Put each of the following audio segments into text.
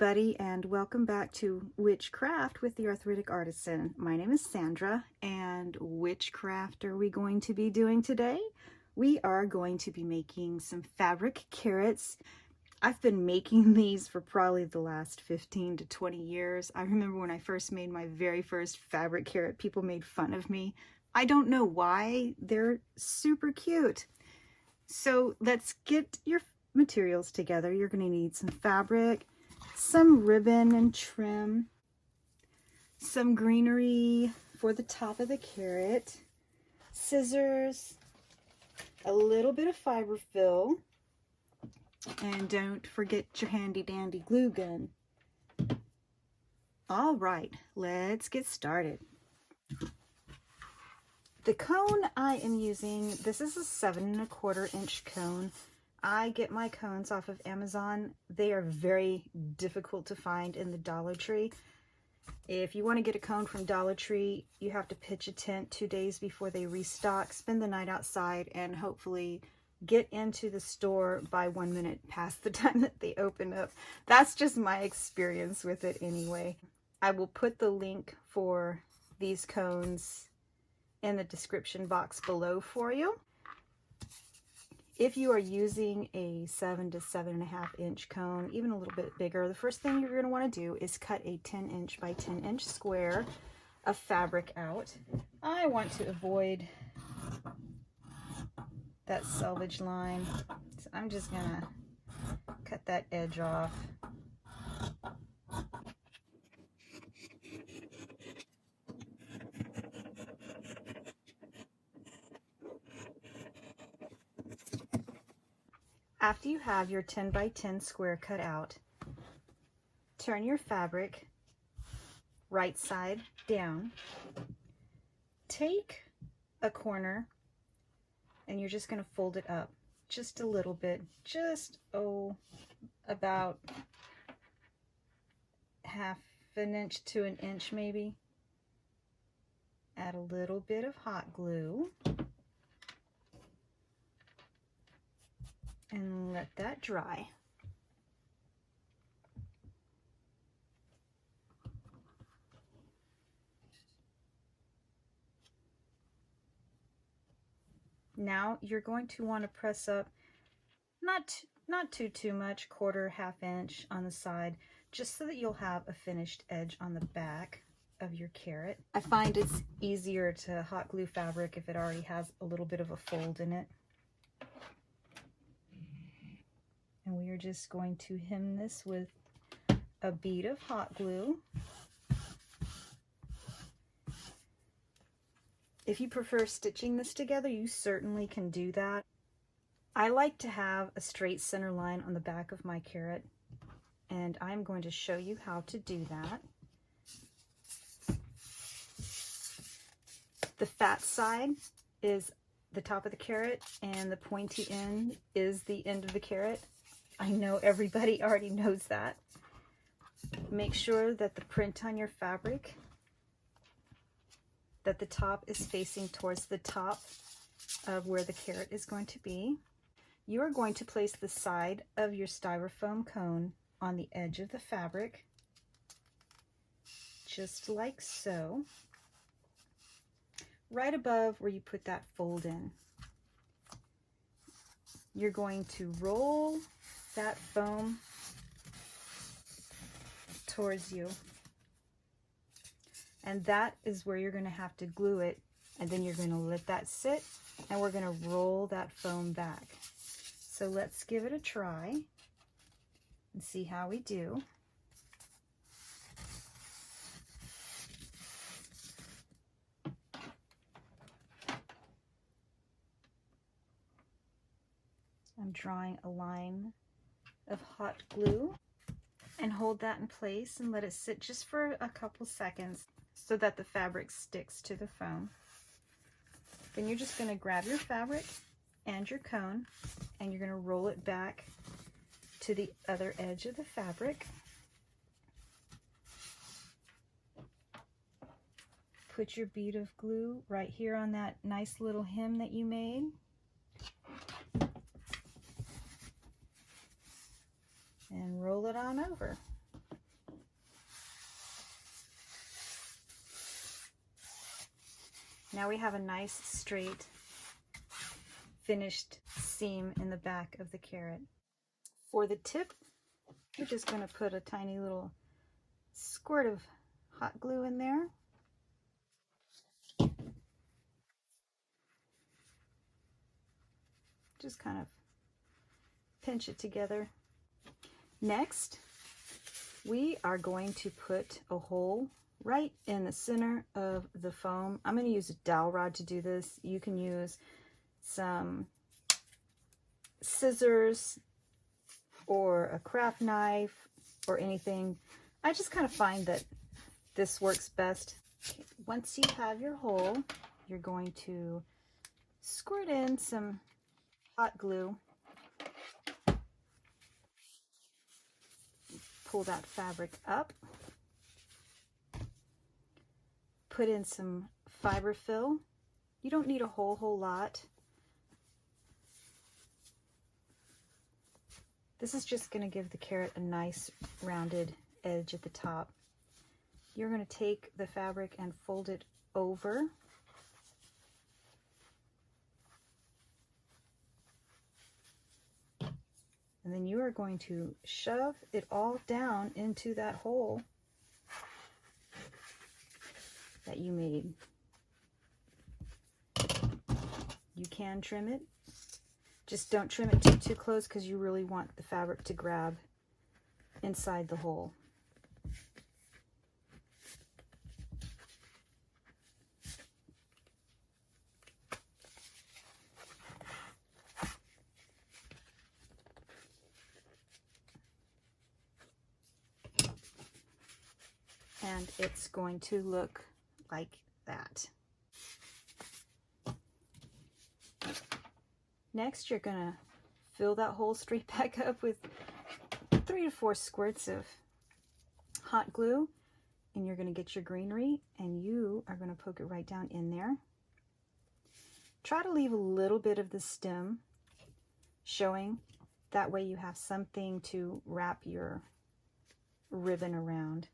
everybody, and welcome back to Witchcraft with the Arthritic Artisan. My name is Sandra, and which craft are we going to be doing today? We are going to be making some fabric carrots. I've been making these for probably the last 15 to 20 years. I remember when I first made my very first fabric carrot, people made fun of me. I don't know why. They're super cute. So let's get your materials together. You're going to need some fabric, some ribbon and trim, some greenery for the top of the carrot, scissors, a little bit of fiber fill, and don't forget your handy dandy glue gun. All right, let's get started. The cone I am using, this is a 7 1/4 inch cone. I get my cones off of Amazon. They are very difficult to find in the Dollar Tree. If you want to get a cone from Dollar Tree, you have to pitch a tent 2 days before they restock, spend the night outside, and hopefully get into the store by 1 minute past the time that they open up. That's just my experience with it anyway. I will put the link for these cones in the description box below for you. If you are using a 7 to 7.5 inch cone, even a little bit bigger, the first thing you're going to want to do is cut a 10 inch by 10 inch square of fabric out. I want to avoid that selvage line, so I'm just going to cut that edge off. After you have your 10 by 10 square cut out, turn your fabric right side down. Take a corner and you're just going to fold it up just a little bit, just about 1/2 inch to 1 inch maybe. Add a little bit of hot glue and let that dry. Now you're going to want to press up not too much, 1/4 inch on the side, just so that you'll have a finished edge on the back of your carrot. I find it's easier to hot glue fabric if it already has a little bit of a fold in it. And we are just going to hem this with a bead of hot glue. If you prefer stitching this together, you certainly can do that. I like to have a straight center line on the back of my carrot, and I'm going to show you how to do that. The fat side is the top of the carrot, and the pointy end is the end of the carrot. I know everybody already knows that. Make sure that the print on your fabric, that the top is facing towards the top of where the carrot is going to be. You are going to place the side of your styrofoam cone on the edge of the fabric, just like so, right above where you put that fold in. You're going to roll that foam towards you, and that is where you're going to have to glue it, and then you're going to let that sit, and we're going to roll that foam back. So let's give it a try and see how we do. I'm drawing a line of hot glue, and hold that in place and let it sit just for a couple seconds so that the fabric sticks to the foam. Then you're just going to grab your fabric and your cone, and you're going to roll it back to the other edge of the fabric. Put your bead of glue right here on that nice little hem that you made. And roll it on over. Now we have a nice straight finished seam in the back of the carrot. For the tip, we're just going to put a tiny little squirt of hot glue in there. Just kind of pinch it together. Next, we are going to put a hole right in the center of the foam. I'm going to use a dowel rod to do this. You can use some scissors or a craft knife or anything. I just kind of find that this works best. Once you have your hole, you're going to squirt in some hot glue. Pull that fabric up. Put in some fiber fill. You don't need a whole lot. This is just going to give the carrot a nice rounded edge at the top. You're going to take the fabric and fold it over. And then you are going to shove it all down into that hole that you made. You can trim it. Just don't trim it too close because you really want the fabric to grab inside the hole. And it's going to look like that. Next, you're going to fill that hole straight back up with 3 to 4 squirts of hot glue, and you're going to get your greenery, and you are going to poke it right down in there. Try to leave a little bit of the stem showing. That way you have something to wrap your ribbon around.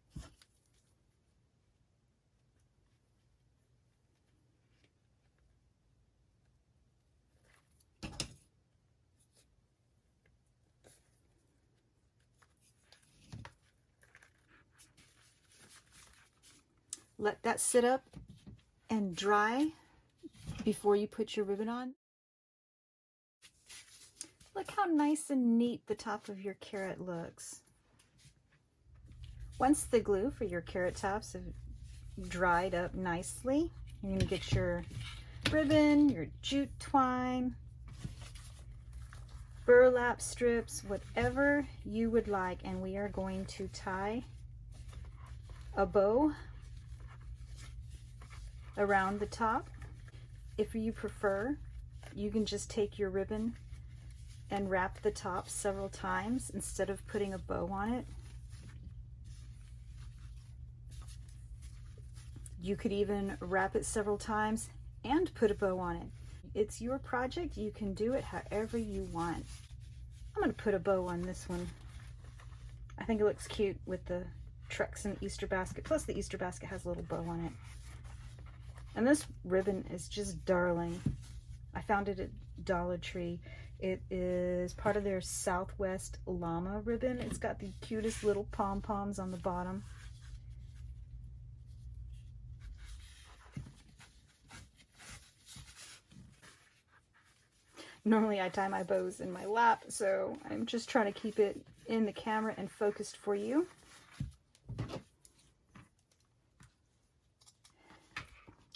Let that sit up and dry before you put your ribbon on. Look how nice and neat the top of your carrot looks. Once the glue for your carrot tops have dried up nicely, you're going to get your ribbon, your jute twine, burlap strips, whatever you would like, and we are going to tie a bow around the top. If you prefer, you can just take your ribbon and wrap the top several times instead of putting a bow on it. You could even wrap it several times and put a bow on it. It's your project. You can do it however you want. I'm going to put a bow on this one. I think it looks cute with the trucks and Easter basket. Plus the Easter basket has a little bow on it. And this ribbon is just darling. I found it at Dollar Tree. It is part of their Southwest Llama ribbon. It's got the cutest little pom-poms on the bottom. Normally I tie my bows in my lap, so I'm just trying to keep it in the camera and focused for you.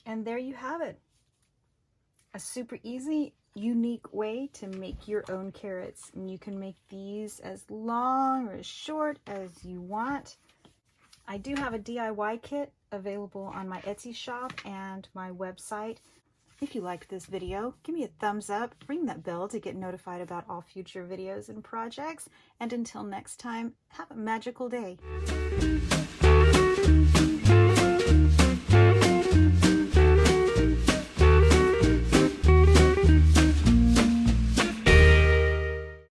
And there you have it. A super easy, unique way to make your own carrots. And you can make these as long or as short as you want. I do have a DIY kit available on my Etsy shop and my website. If you liked this video, give me a thumbs up, ring that bell to get notified about all future videos and projects. And until next time, have a magical day.